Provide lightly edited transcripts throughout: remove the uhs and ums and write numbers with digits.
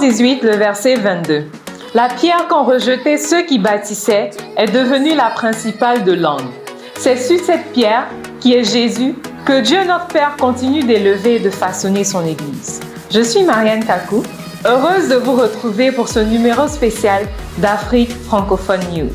18, le verset 22. La pierre qu'ont rejetée ceux qui bâtissaient est devenue la principale de l'angle. C'est sur cette pierre, qui est Jésus, que Dieu notre Père continue d'élever et de façonner son Église. Je suis Marianne Kakou, heureuse de vous retrouver pour ce numéro spécial d'Afrique francophone News.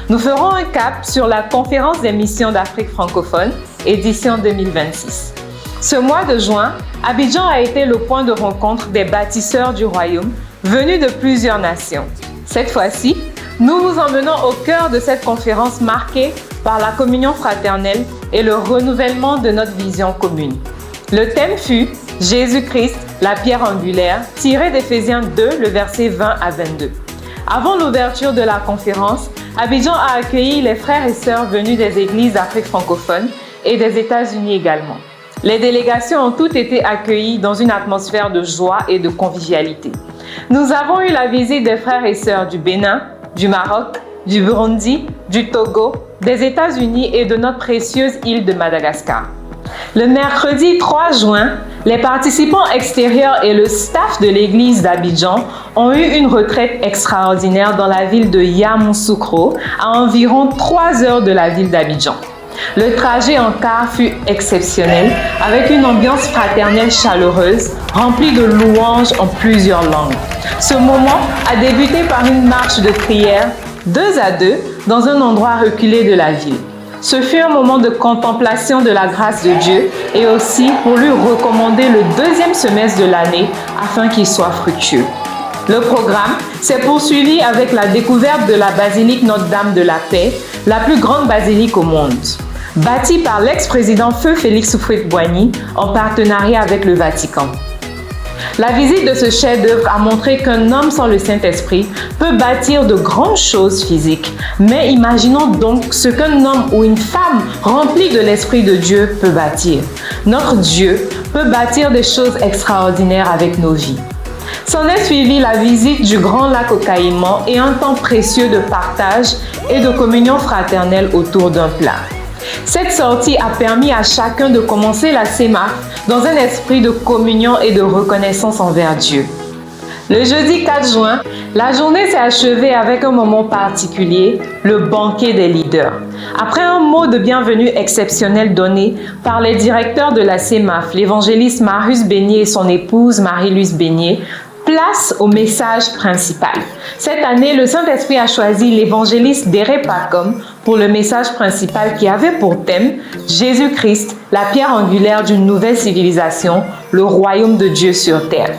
Nous ferons un cap sur la conférence des missions d'Afrique francophone, édition 2026. Ce mois de juin, Abidjan a été le point de rencontre des bâtisseurs du royaume venus de plusieurs nations. Cette fois-ci, nous vous emmenons au cœur de cette conférence marquée par la communion fraternelle et le renouvellement de notre vision commune. Le thème fut « Jésus-Christ, la pierre angulaire » tiré d'Éphésiens 2, le verset 20 à 22. Avant l'ouverture de la conférence, Abidjan a accueilli les frères et sœurs venus des églises d'Afrique francophone et des États-Unis également. Les délégations ont toutes été accueillies dans une atmosphère de joie et de convivialité. Nous avons eu la visite des frères et sœurs du Bénin, du Maroc, du Burundi, du Togo, des États-Unis et de notre précieuse île de Madagascar. Le mercredi 3 juin, les participants extérieurs et le staff de l'église d'Abidjan ont eu une retraite extraordinaire dans la ville de Yamoussoukro, à environ 3 heures de la ville d'Abidjan. Le trajet en car fut exceptionnel, avec une ambiance fraternelle chaleureuse, remplie de louanges en plusieurs langues. Ce moment a débuté par une marche de prière, 2 à 2, dans un endroit reculé de la ville. Ce fut un moment de contemplation de la grâce de Dieu et aussi pour lui recommander le 2e semestre de l'année afin qu'il soit fructueux. Le programme s'est poursuivi avec la découverte de la basilique Notre-Dame de la Paix, la plus grande basilique au monde. Bâtie par l'ex-président Feu Félix Houphouët-Boigny en partenariat avec le Vatican. La visite de ce chef-d'œuvre a montré qu'un homme sans le Saint-Esprit peut bâtir de grandes choses physiques. Mais imaginons donc ce qu'un homme ou une femme rempli de l'Esprit de Dieu peut bâtir. Notre Dieu peut bâtir des choses extraordinaires avec nos vies. S'en est suivi la visite du Grand Lac au Caïman et un temps précieux de partage et de communion fraternelle autour d'un plat. Cette sortie a permis à chacun de commencer la CEMAF dans un esprit de communion et de reconnaissance envers Dieu. Le jeudi 4 juin, la journée s'est achevée avec un moment particulier, le banquet des leaders. Après un mot de bienvenue exceptionnel donné par les directeurs de la CEMAF, l'évangéliste Marius Beignet et son épouse Marie-Louise Beignet, place au message principal. Cette année, le Saint-Esprit a choisi l'évangéliste Déré Pacom pour le message principal qui avait pour thème « Jésus-Christ, la pierre angulaire d'une nouvelle civilisation, le royaume de Dieu sur terre ».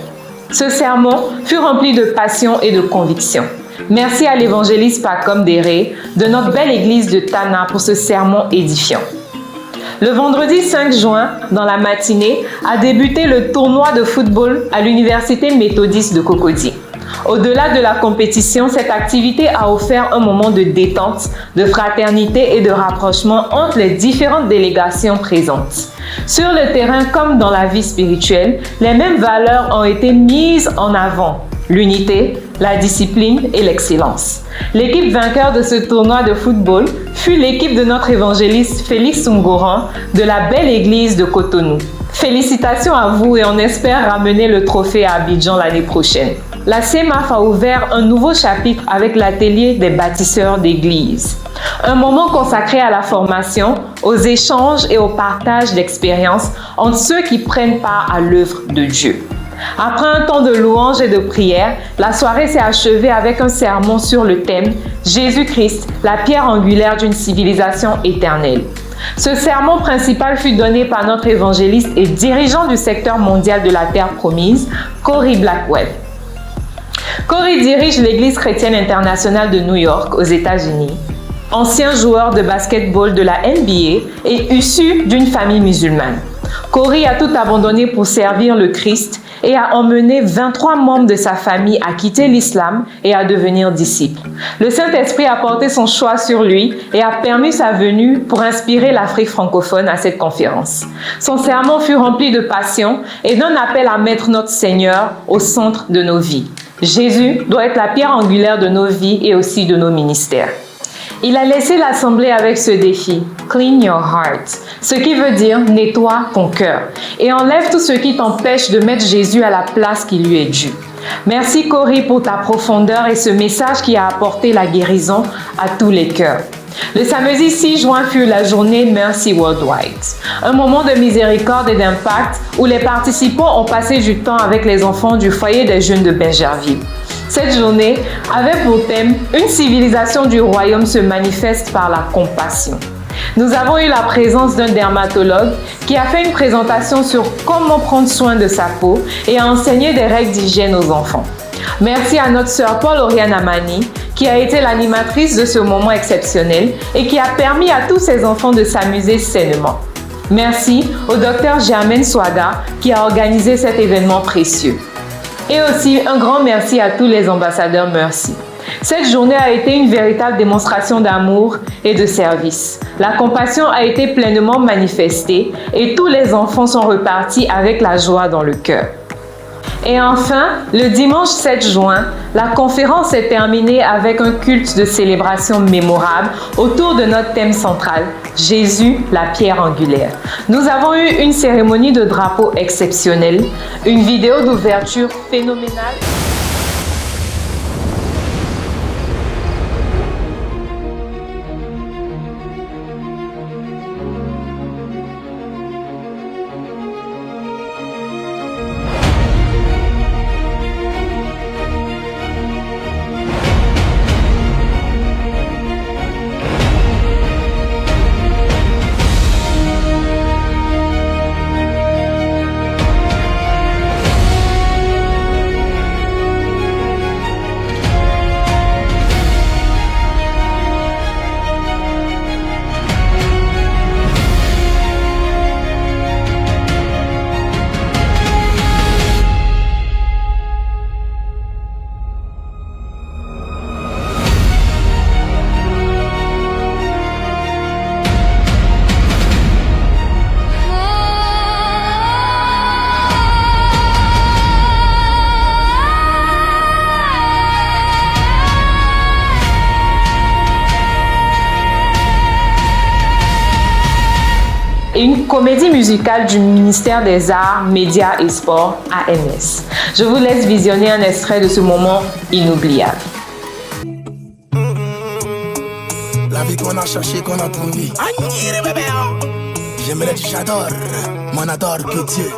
Ce sermon fut rempli de passion et de conviction. Merci à l'évangéliste Pacom Déré de notre belle église de Tana pour ce sermon édifiant. Le vendredi 5 juin, dans la matinée, a débuté le tournoi de football à l'université méthodiste de Cocody. Au-delà de la compétition, cette activité a offert un moment de détente, de fraternité et de rapprochement entre les différentes délégations présentes. Sur le terrain comme dans la vie spirituelle, les mêmes valeurs ont été mises en avant. L'unité, la discipline et l'excellence. L'équipe vainqueur de ce tournoi de football fut l'équipe de notre évangéliste Félix Sungoran de la belle église de Cotonou. Félicitations à vous et on espère ramener le trophée à Abidjan l'année prochaine. La CEMAF a ouvert un nouveau chapitre avec l'atelier des bâtisseurs d'église. Un moment consacré à la formation, aux échanges et au partage d'expériences entre ceux qui prennent part à l'œuvre de Dieu. Après un temps de louange et de prière, la soirée s'est achevée avec un sermon sur le thème « Jésus-Christ, la pierre angulaire d'une civilisation éternelle ». Ce sermon principal fut donné par notre évangéliste et dirigeant du secteur mondial de la Terre promise, Cory Blackwell. Cory dirige l'Église chrétienne internationale de New York, aux États-Unis. Ancien joueur de basketball de la NBA et issu d'une famille musulmane. Cory a tout abandonné pour servir le Christ et a emmené 23 membres de sa famille à quitter l'islam et à devenir disciples. Le Saint-Esprit a porté son choix sur lui et a permis sa venue pour inspirer l'Afrique francophone à cette conférence. Son sermon fut rempli de passion et d'un appel à mettre notre Seigneur au centre de nos vies. Jésus doit être la pierre angulaire de nos vies et aussi de nos ministères. Il a laissé l'assemblée avec ce défi, Clean your heart, ce qui veut dire nettoie ton cœur et enlève tout ce qui t'empêche de mettre Jésus à la place qui lui est due. Merci Corey pour ta profondeur et ce message qui a apporté la guérison à tous les cœurs. Le samedi 6 juin fut la journée Mercy Worldwide, un moment de miséricorde et d'impact où les participants ont passé du temps avec les enfants du foyer des jeunes de Bergerville. Cette journée avait pour thème « Une civilisation du royaume se manifeste par la compassion ». Nous avons eu la présence d'un dermatologue qui a fait une présentation sur comment prendre soin de sa peau et a enseigné des règles d'hygiène aux enfants. Merci à notre sœur Paul-Oriane Amani qui a été l'animatrice de ce moment exceptionnel et qui a permis à tous ces enfants de s'amuser sainement. Merci au docteur Germaine Swaga qui a organisé cet événement précieux. Et aussi un grand merci à tous les ambassadeurs Mercy. Cette journée a été une véritable démonstration d'amour et de service. La compassion a été pleinement manifestée et tous les enfants sont repartis avec la joie dans le cœur. Et enfin, le dimanche 7 juin, la conférence s'est terminée avec un culte de célébration mémorable autour de notre thème central, Jésus, la pierre angulaire. Nous avons eu une cérémonie de drapeau exceptionnelle, une vidéo d'ouverture phénoménale. Une comédie musicale du ministère des Arts, Médias et Sports, AMS. Je vous laisse visionner un extrait de ce moment inoubliable. La vie qu'on a cherchée, qu'on a trouvée. J'aimerais dire j'adore, mais on adore que Dieu.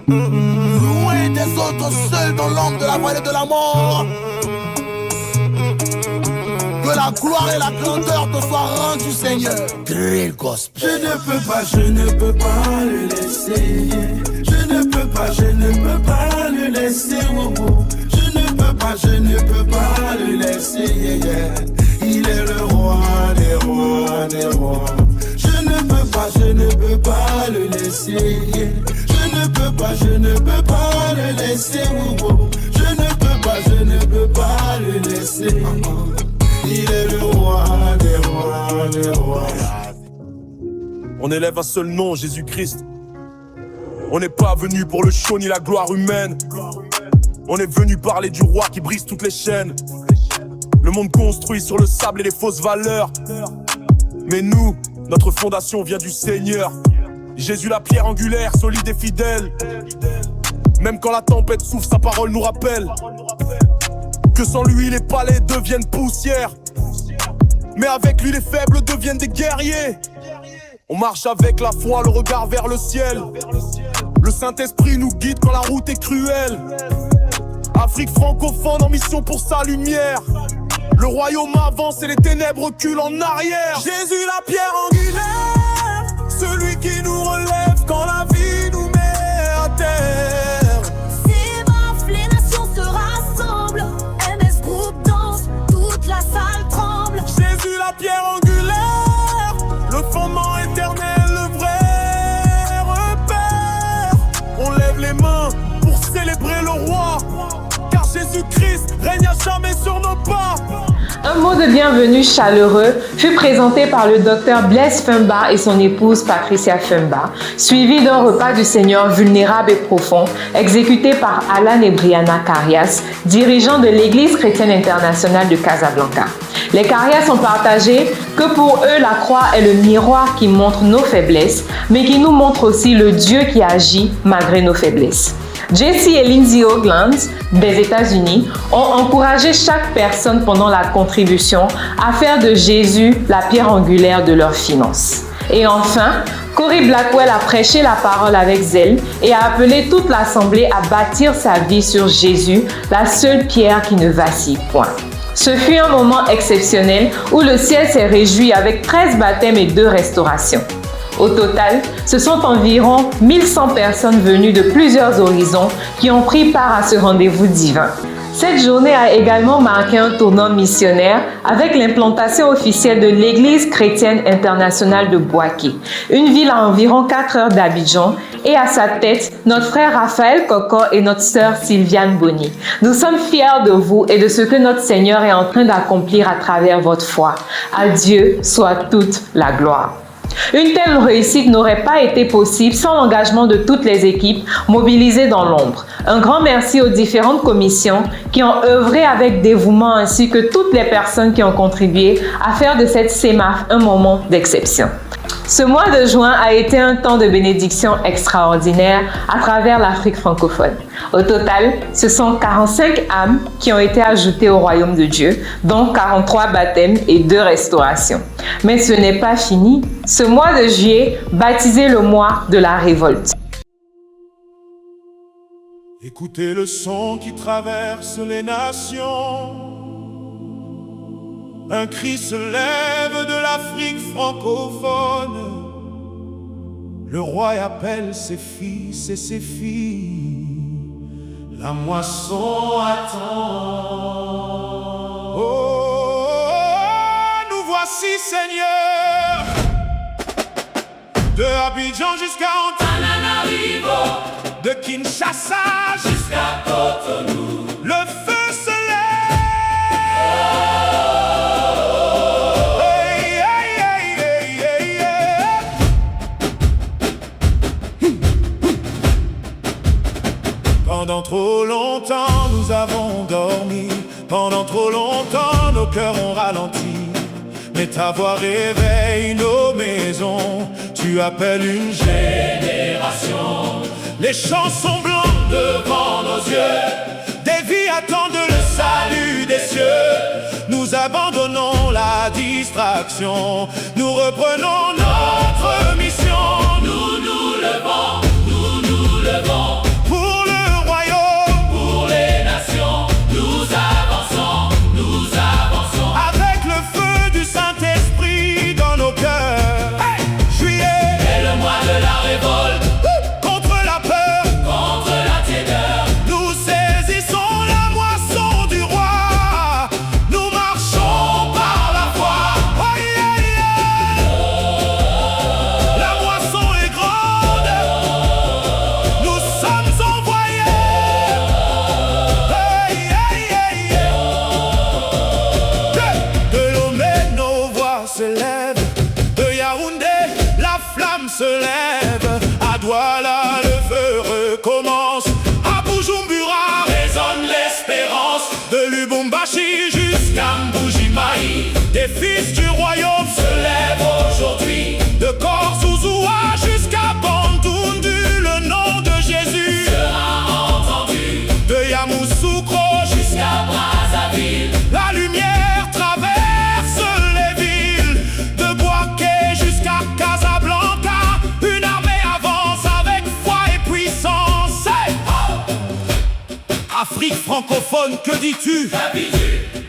Loin des autres, seul dans l'ombre de la vallée de la mort. Que la gloire et la grandeur te soient rendues, Seigneur. Drill gospel. Je ne peux pas le laisser. Je ne peux pas le laisser. Oh, oh. Je ne peux pas le laisser. Yeah, yeah. Il est le roi des rois, des rois. Je ne peux pas le laisser. Yeah. Je ne peux pas le laisser. Oh, oh. Je ne peux pas le laisser. Oh, oh. Il est le roi des rois, des rois. On élève un seul nom, Jésus-Christ. On n'est pas venu pour le show ni la gloire humaine. On est venu parler du roi qui brise toutes les chaînes. Le monde construit sur le sable et les fausses valeurs. Mais nous, notre fondation vient du Seigneur. Jésus la pierre angulaire, solide et fidèle. Même quand la tempête souffle, sa parole nous rappelle que sans lui les palais deviennent poussière. Mais avec lui les faibles deviennent des guerriers. On marche avec la foi, le regard vers le ciel. Le Saint-Esprit nous guide quand la route est cruelle. Afrique francophone en mission pour sa lumière. Le royaume avance et les ténèbres reculent en arrière. Jésus la pierre angulaire, celui qui nous relève quand la vie nous met à terre. La pierre angulaire, le fondement éternel, le vrai repère. On lève les mains pour célébrer le roi, car Jésus-Christ règne à jamais sur nos pas. Un Un mot de bienvenue chaleureux fut présenté par le docteur Blaise Fumba et son épouse Patricia Fumba, suivi d'un repas du Seigneur vulnérable et profond, exécuté par Alan et Brianna Carias, dirigeants de l'Église chrétienne internationale de Casablanca. Les Carias ont partagé que pour eux, la croix est le miroir qui montre nos faiblesses, mais qui nous montre aussi le Dieu qui agit malgré nos faiblesses. Jesse et Lindsay Oglands, des États-Unis, ont encouragé chaque personne pendant la contribution à faire de Jésus la pierre angulaire de leurs finances. Et enfin, Corey Blackwell a prêché la parole avec zèle et a appelé toute l'Assemblée à bâtir sa vie sur Jésus, la seule pierre qui ne vacille point. Ce fut un moment exceptionnel où le ciel s'est réjoui avec 13 baptêmes et 2 restaurations. Au total, ce sont environ 1100 personnes venues de plusieurs horizons qui ont pris part à ce rendez-vous divin. Cette journée a également marqué un tournant missionnaire avec l'implantation officielle de l'Église chrétienne internationale de Bouaké, une ville à environ 4 heures d'Abidjan, et à sa tête, notre frère Raphaël Coco et notre sœur Sylviane Bonny. Nous sommes fiers de vous et de ce que notre Seigneur est en train d'accomplir à travers votre foi. À Dieu soit toute la gloire. Une telle réussite n'aurait pas été possible sans l'engagement de toutes les équipes mobilisées dans l'ombre. Un grand merci aux différentes commissions qui ont œuvré avec dévouement ainsi que toutes les personnes qui ont contribué à faire de cette CEMAF un moment d'exception. Ce mois de juin a été un temps de bénédiction extraordinaire à travers l'Afrique francophone. Au total, ce sont 45 âmes qui ont été ajoutées au royaume de Dieu, dont 43 baptêmes et 2 restaurations. Mais ce n'est pas fini. Ce mois de juillet, baptisé le mois de la révolte. Écoutez le son qui traverse les nations. Un cri se lève de l'Afrique francophone. Le roi appelle ses fils et ses filles. La moisson attend. Oh, nous voici, Seigneur. De Abidjan jusqu'à Antananarivo, de Kinshasa jusqu'à Cotonou, le feu se lève. Pendant trop longtemps nous avons dormi, pendant trop longtemps nos cœurs ont ralenti. Mais ta voix réveille nos maisons, tu appelles une génération. Les champs sont blancs devant nos yeux, des vies attendent le salut des cieux. Nous abandonnons la distraction, nous reprenons notre mission. Nous nous levons, nous nous levons. Pour le royaume, pour les nations, nous avançons, nous avançons. Avec le feu du Saint-Esprit dans nos cœurs. Hey! Juillet est le mois de la révolte. Contre la peur, contre la tiédeur. Nous saisissons la moisson du roi. Nous marchons par la foi. Oh yeah, yeah. La moisson est grande. Nous sommes envoyés. Hey, hey, hey, yeah. De Lomé, nos voix s'élèvent. De Yaoundé, la flamme se lève. À Douala, le feu recommence. À Bujumbura, résonne l'espérance. De Lubumbashi jusqu'à Mbujimaï, des fils du royaume se lèvent aujourd'hui. De Korzouzoua jusqu'à Bandundu, le nom de Jésus sera entendu. De Yamoussoukro jusqu'à Brazzaville, la lumière traverse les villes. De Bouaké jusqu'à Casablanca, une armée avance avec foi et puissance. Hey! Afrique francophone, que dis-tu?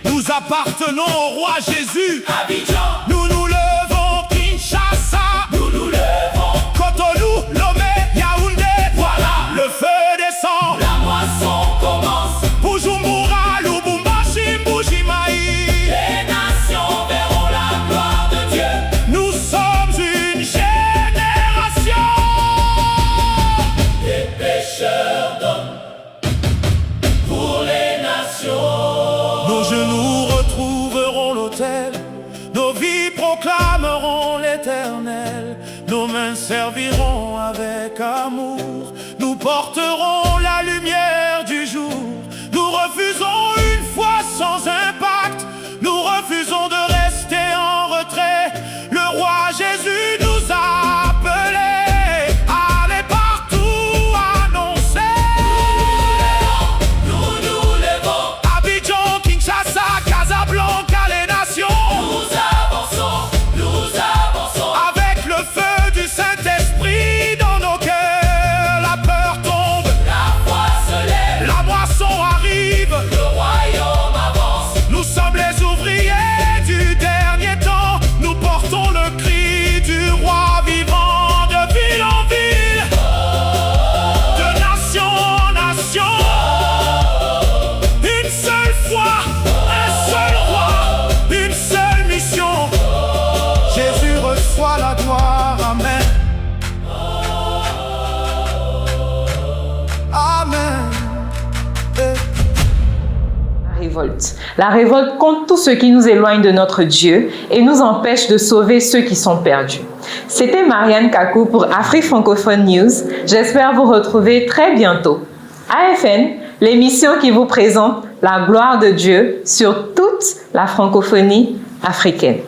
Nous appartenons au roi Jésus. Abidjan. Nous nous levons, Kinshasa. Nous nous levons. Cotonou, Lomé, Yaoundé. Voilà, le feu descend. La moisson commence. Bujumbura, Lubumbashi, Mbujimaï. Les nations verront la gloire de Dieu. Nous sommes une génération. Des pécheurs d'hommes pour les nations. Nos genoux retrouveront le servirons avec amour, nous porterons la lumière du jour. Nous refusons une foi sans impact, nous refusons de rester en retrait. Le roi Jésus nous a appelés, allez partout annoncer. Nous nous levons, Abidjan, Kinshasa, Casablanca, les nations. Nous avançons avec le feu du Saint-Esprit dans nos cœurs. La peur tombe, la foi se lève, la moisson arrive, le royaume avance. Nous sommes les ouvriers du dernier temps, nous portons le cri du roi vivant. De ville en ville, de nation en nation, une seule foi, un seul roi, une seule mission. Jésus reçoit la gloire, amen. Amen. La révolte contre tout ce qui nous éloigne de notre Dieu et nous empêche de sauver ceux qui sont perdus. C'était Marianne Kakou pour Afrique Francophone News. J'espère vous retrouver très bientôt. AFN, l'émission qui vous présente la gloire de Dieu sur toute la francophonie africaine.